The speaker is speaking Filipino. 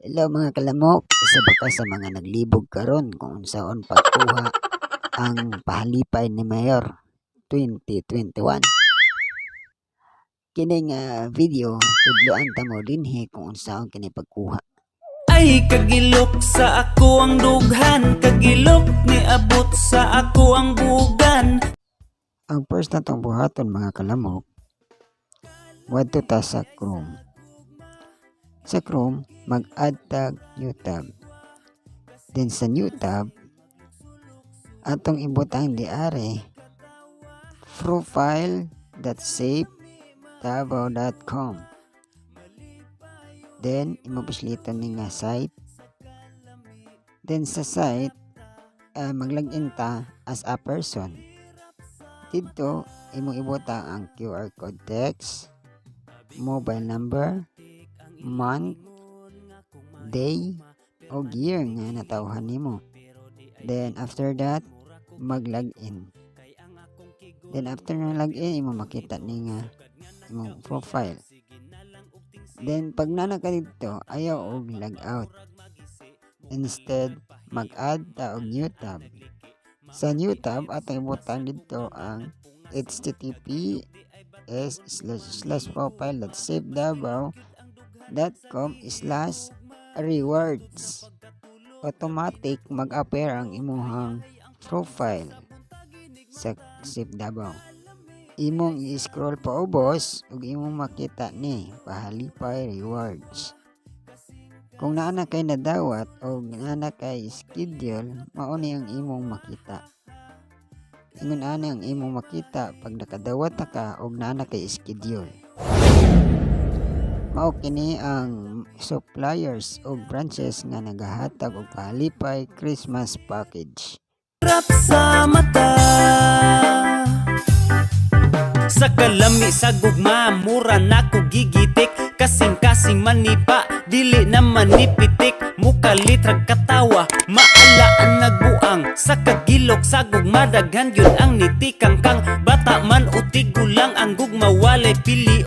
Hello mga kalamok, isa ba ka sa mga naglibog karon kung unsaon pagkuha ang pahalipay ni Mayor 2021? Kining video tudloan ta mo dinhi kung unsaon kini pagkuha. Ay kagilok sa ako ang dughan, kagilok ni abot sa ako ang bugan. Ang first natong buhaton mga kalamok, wadto ta sa Chrome. Sa Chrome, mag-add tag new tab. Then sa new tab, atong ibutang diare profile.savedabaw.com. Then imobusliton ni nga site. Then sa site, mag-login ta as a person. Dito imong ibutang ang QR code text, mobile number, month, day, o year nga natawhan nimo. Then after that, mag-login. Then after na login, imo makita ni nga imong profile. Then pag nana ka dito, ayaw og logout. Instead, mag-add ta og new tab. Sa new tab, atong ibutang dito ang https://profile.savedabaw.com/rewards. Automatic mag-appear ang imuhang profile sa Save Davao. Imong i-scroll pa ubos ug imong makita ni pahalipay rewards. Kung naana kay nadawat o naana kay schedule, mao ni ang imong makita. Ingon ani ang imong makita pag nakadawat ka og naana kay schedule. Mao kini ang suppliers o branches nga nagahatag og pahalipay Christmas package. Rap sa mata, sa kalami sa gugma, mura na ko gigitik. Kasing-kasing manipa, dili na manipitik. Mukalitrag katawa, maalaan nagbuang. Sa kagilok sa gugma, daghan yun ang nitikang kang. Bata man o tigulang ang gugma, walay pili.